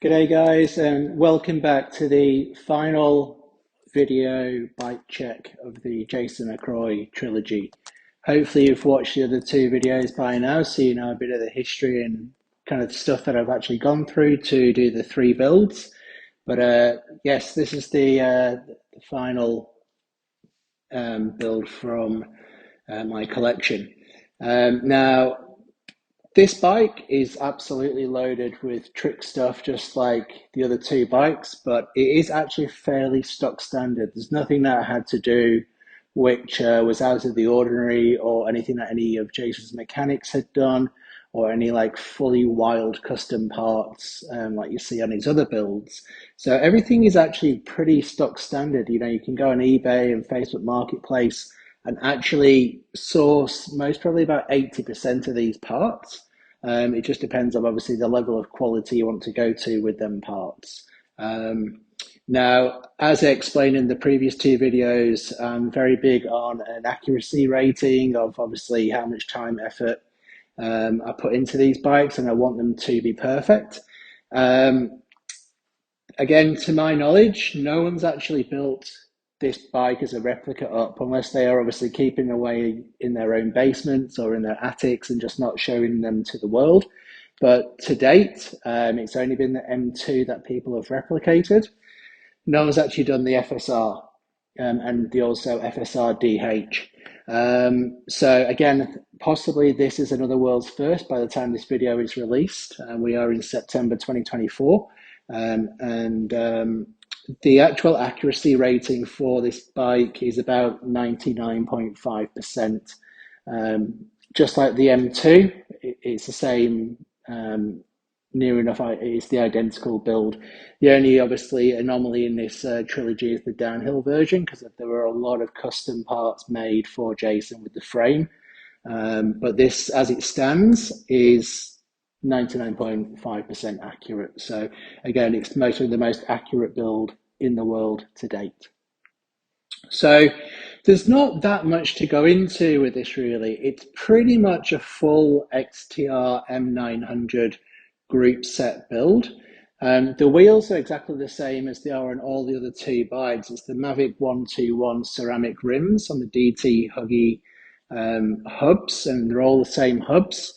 G'day guys, and welcome back to the final video bike check of the Jason Ackroyd trilogy. Hopefully you've watched the other two videos by now, so you know a bit of the history and kind of stuff that I've actually gone through to do the three builds. But yes, this is the final build from my collection. Now, this bike is absolutely loaded with trick stuff, just like the other two bikes, but it is actually fairly stock standard. There's nothing that I had to do which was out of the ordinary or anything that any of Jason's mechanics had done or any like fully wild custom parts like you see on his other builds. So everything is actually pretty stock standard. You know, you can go on eBay and Facebook Marketplace and actually source most probably about 80% of these parts. It just depends on obviously the level of quality you want to go to with them parts. Now, as I explained in the previous two videos, I'm very big on an accuracy rating of obviously how much time, effort I put into these bikes, and I want them to be perfect. Again, to my knowledge, no one's actually built this bike as a replica up unless they are obviously keeping away in their own basements or in their attics and just not showing them to the world. But to date, it's only been the M2 that people have replicated. No one's actually done the FSR and the also FSR DH. So again, possibly this is another world's first by the time this video is released. We are in September 2024. The actual accuracy rating for this bike is about 99.5%. Just like the M2, it's the same, near enough, it's the identical build. The only obviously anomaly in this trilogy is the downhill version because there were a lot of custom parts made for Jason with the frame. But this, as it stands, is 99.5% accurate. So again, it's mostly the most accurate build in the world to date. So there's not that much to go into with this really. It's pretty much a full XTR M900 group set build. The wheels are exactly the same as they are on all the other two bikes. It's the Mavic 121 ceramic rims on the DT Huggy hubs, and they're all the same hubs,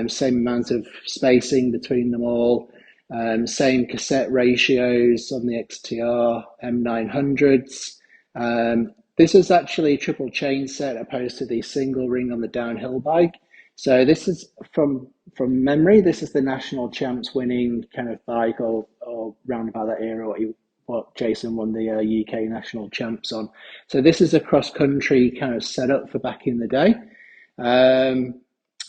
same amount of spacing between them all, same cassette ratios on the XTR M900s. This is actually a triple chain set opposed to the single ring on the downhill bike. So this is from memory, this is the national champs winning kind of bike or round about that era, what Jason won the UK national champs on. So this is a cross country kind of setup for back in the day.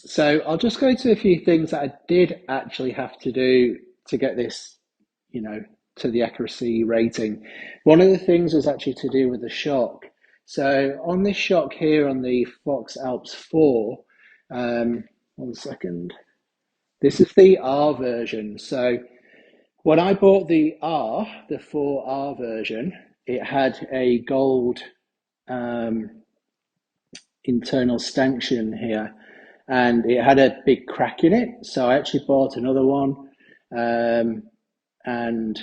So I'll just go to a few things that I did actually have to do to get this, you know, to the accuracy rating. One of the things was actually to do with the shock. So on this shock here on the Fox Alps 4, 1 second, this is the R version. So when I bought the 4R version, it had a gold internal stanchion here, and it had a big crack in it. So I actually bought another one, and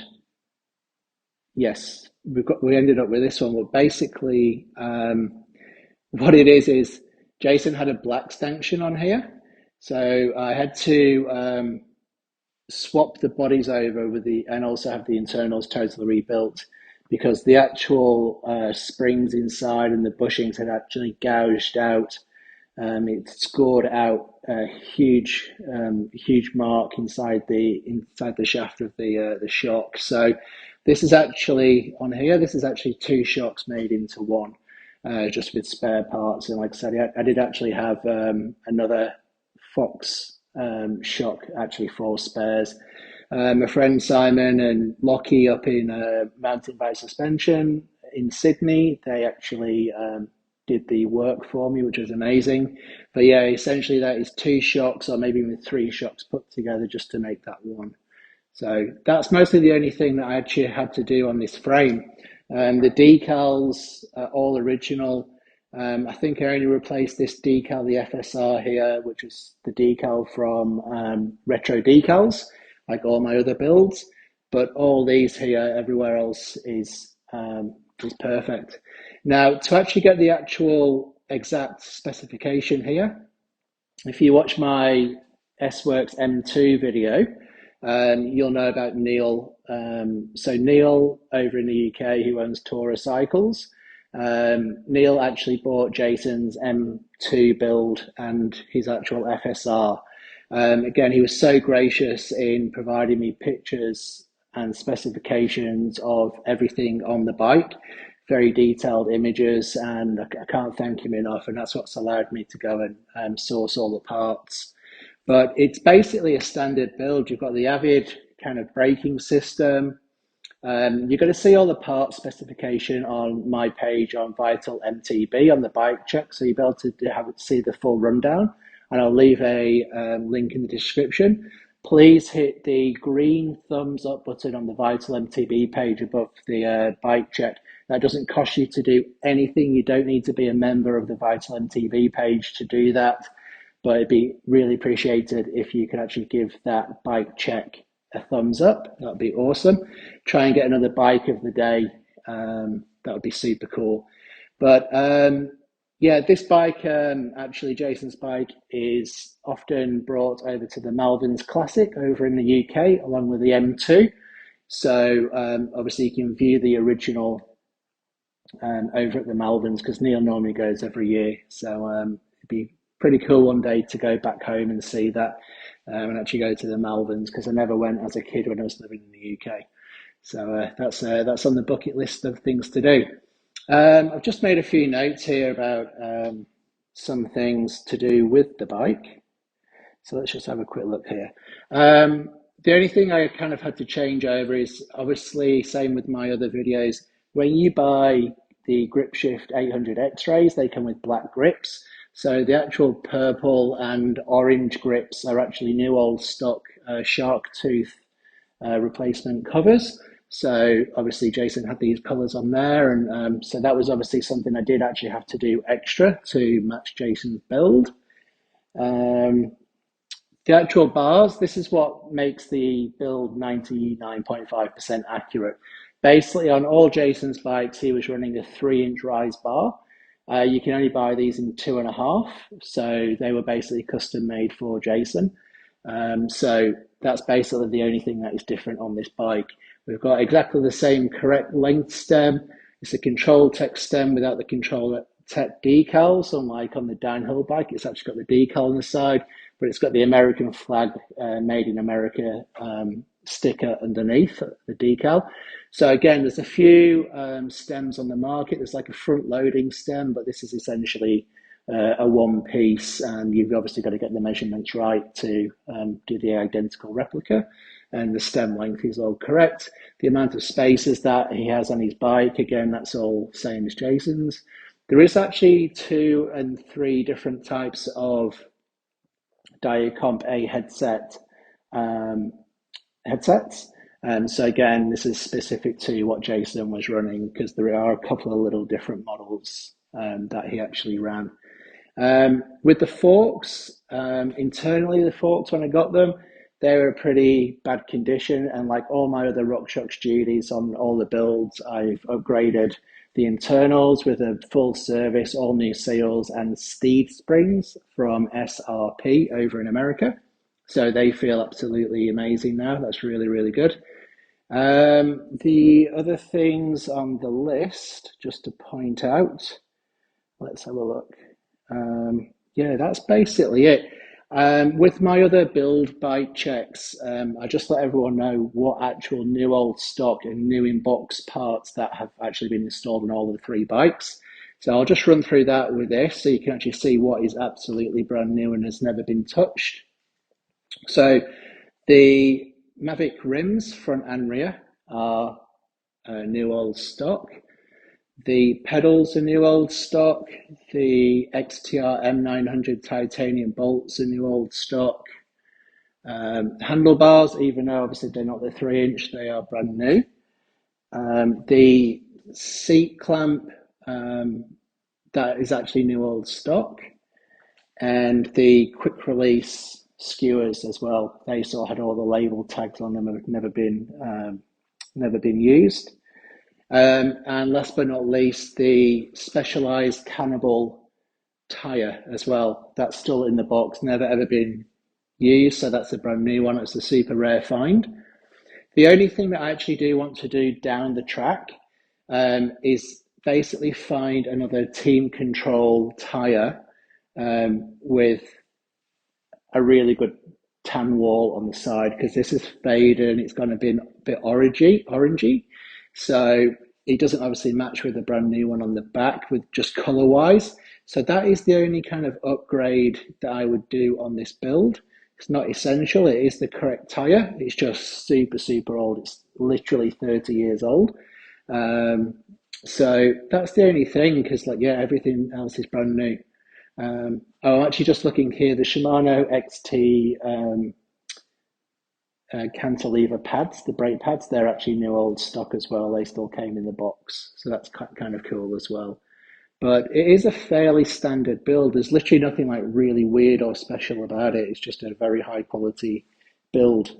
yes, we ended up with this one. But basically, what it is Jason had a black stanchion on here, so I had to swap the bodies over with and also have the internals totally rebuilt because the actual springs inside and the bushings had actually gouged out. It scored out a huge mark inside the shaft of the shock. So this is actually on here. This is actually two shocks made into one, just with spare parts. And like I said, I did actually have another Fox shock, actually four spares. My friend Simon and Lockie up in Mountain Bike Suspension in Sydney, they actually did the work for me, which was amazing. But yeah, essentially that is two shocks or maybe even three shocks put together just to make that one. So that's mostly the only thing that I actually had to do on this frame. The decals are all original. I think I only replaced this decal, the FSR here, which is the decal from Retro Decals, like all my other builds. but all these here, everywhere else is perfect. Now, to actually get the actual exact specification here, if you watch my S-Works M2 video, you'll know about Neil. So Neil over in the UK, who owns Tora Cycles, Neil actually bought Jason's M2 build and his actual FSR. Again, he was so gracious in providing me pictures and specifications of everything on the bike, very detailed images, and I can't thank him enough. And that's what's allowed me to go and source all the parts. But it's basically a standard build. You've got the Avid kind of braking system. You're going to see all the part specification on my page on Vital MTB on the bike check, so you'll be able to see the full rundown. And I'll leave a link in the description. Please hit the green thumbs up button on the Vital MTB page above the bike check. That doesn't cost you to do anything. You don't need to be a member of the Vital MTB page to do that, but it'd be really appreciated if you could actually give that bike check a thumbs up. That would be awesome. Try and get another bike of the day. That would be super cool. But yeah, this bike, actually Jason's bike, is often brought over to the Malvins Classic over in the UK along with the M2. So obviously you can view the original over at the Malvins, because Neil normally goes every year. So it'd be pretty cool one day to go back home and see that, and actually go to the Malvins, because I never went as a kid when I was living in the UK. So that's on the bucket list of things to do. I've just made a few notes here about some things to do with the bike. So let's just have a quick look here. The only thing I kind of had to change over is, obviously, same with my other videos, when you buy the GripShift 800 X-rays, they come with black grips. So the actual purple and orange grips are actually new old stock shark tooth replacement covers. So obviously Jason had these colors on there, and so that was obviously something I did actually have to do extra to match Jason's build. The actual bars, this is what makes the build 99.5% accurate. Basically, on all Jason's bikes, he was running a 3-inch rise bar. You can only buy these in 2.5, so they were basically custom made for Jason. So that's basically the only thing that is different on this bike. We've got exactly the same correct length stem. It's a Control Tech stem without the Control Tech decals, unlike on the downhill bike. It's actually got the decal on the side, but it's got the American flag, made in America, sticker underneath the decal. So again, there's a few stems on the market. There's like a front loading stem, but this is essentially a one piece, and you've obviously got to get the measurements right to do the identical replica, and the stem length is all correct. The amount of spaces that he has on his bike, again, that's all same as Jason's. There is actually 2 and 3 different types of Diacomp A headsets. So again, this is specific to what Jason was running, because there are a couple of little different models that he actually ran. With the forks, internally the forks, when I got them, they were a pretty bad condition, and like all my other RockShox duties on all the builds, I've upgraded the internals with a full service, all new seals and Steed springs from SRP over in America. So they feel absolutely amazing now. That's really, really good. The other things on the list, just to point out, let's have a look. Yeah, that's basically it. With my other build bike checks, I just let everyone know what actual new old stock and new in box parts that have actually been installed on all of the 3 bikes. So I'll just run through that with this, so you can actually see what is absolutely brand new and has never been touched. So the Mavic rims, front and rear, are new old stock. The pedals are new old stock. The XTR M900 titanium bolts are new old stock. Handlebars, even though obviously they're not the 3-inch, they are brand new. The seat clamp, that is actually new old stock. And the quick release skewers as well. They still had all the label tags on them and have never been used. And last but not least, the Specialized Cannibal tire as well. That's still in the box, never ever been used. So that's a brand new one. It's a super rare find. The only thing that I actually do want to do down the track is basically find another team control tire with a really good tan wall on the side, because this is faded and it's going to be a bit orangey. So it doesn't obviously match with the brand new one on the back with just color wise. So that is the only kind of upgrade that I would do on this build. It's not essential. It is the correct tire. It's just super old. It's literally 30 years old. So that's the only thing, because like, yeah, everything else is brand new. I'm actually just looking here, the Shimano XT cantilever pads, the brake pads, they're actually new old stock as well. They still came in the box. So that's kind of cool as well. But it is a fairly standard build. There's literally nothing like really weird or special about it. It's just a very high quality build.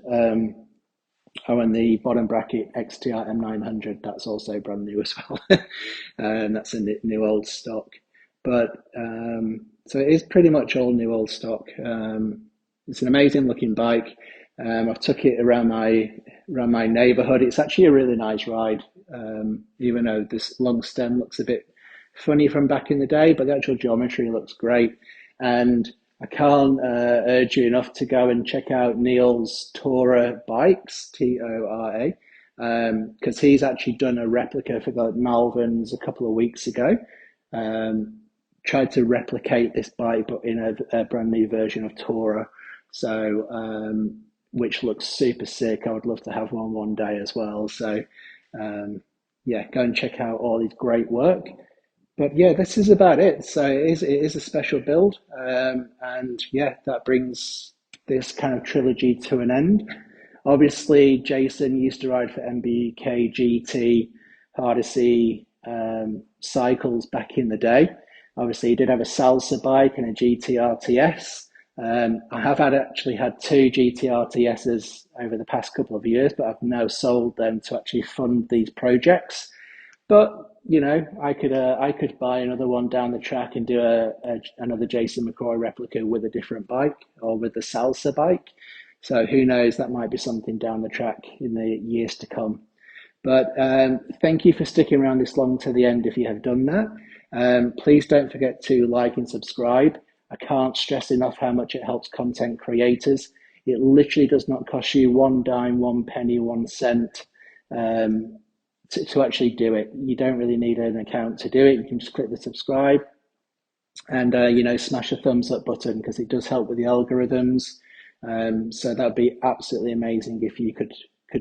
Oh, and the bottom bracket XTR M900, that's also brand new as well. And that's a new old stock. But so it is pretty much all new old stock. It's an amazing looking bike. I've took it around my neighborhood. It's actually a really nice ride, even though this long stem looks a bit funny from back in the day, but the actual geometry looks great. And I can't urge you enough to go and check out Neil's Tora Bikes, Tora, because he's actually done a replica for the Malverns a couple of weeks ago. Tried to replicate this bike, but in a brand new version of Tora. So, which looks super sick. I would love to have one day as well. So, yeah, go and check out all his great work. But yeah, this is about it. So it is a special build, and yeah, that brings this kind of trilogy to an end. Obviously, Jason used to ride for MBK GT, Hardesty cycles back in the day. Obviously, he did have a Salsa bike and a GT RTS. I have actually had two GT RTSs over the past couple of years, but I've now sold them to actually fund these projects. But I could buy another one down the track and do another Jason McCoy replica with a different bike or with the Salsa bike. So who knows? That might be something down the track in the years to come. But thank you for sticking around this long to the end if you have done that. Please don't forget to like and subscribe. I can't stress enough how much it helps content creators. It literally does not cost you one dime, one penny, 1 cent. To actually do it. You don't really need an account to do it. You can just click the subscribe and smash a thumbs up button, because it does help with the algorithms. So that'd be absolutely amazing if you could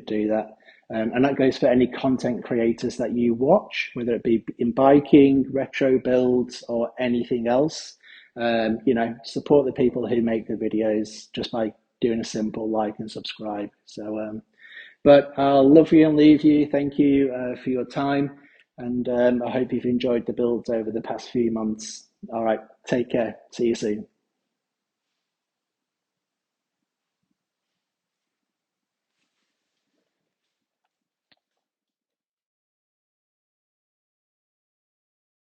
do that. And that goes for any content creators that you watch, whether it be in biking, retro builds, or anything else. Support the people who make the videos just by doing a simple like and subscribe. So but I'll love you and leave you. Thank you for your time. And I hope you've enjoyed the builds over the past few months. All right, take care. See you soon.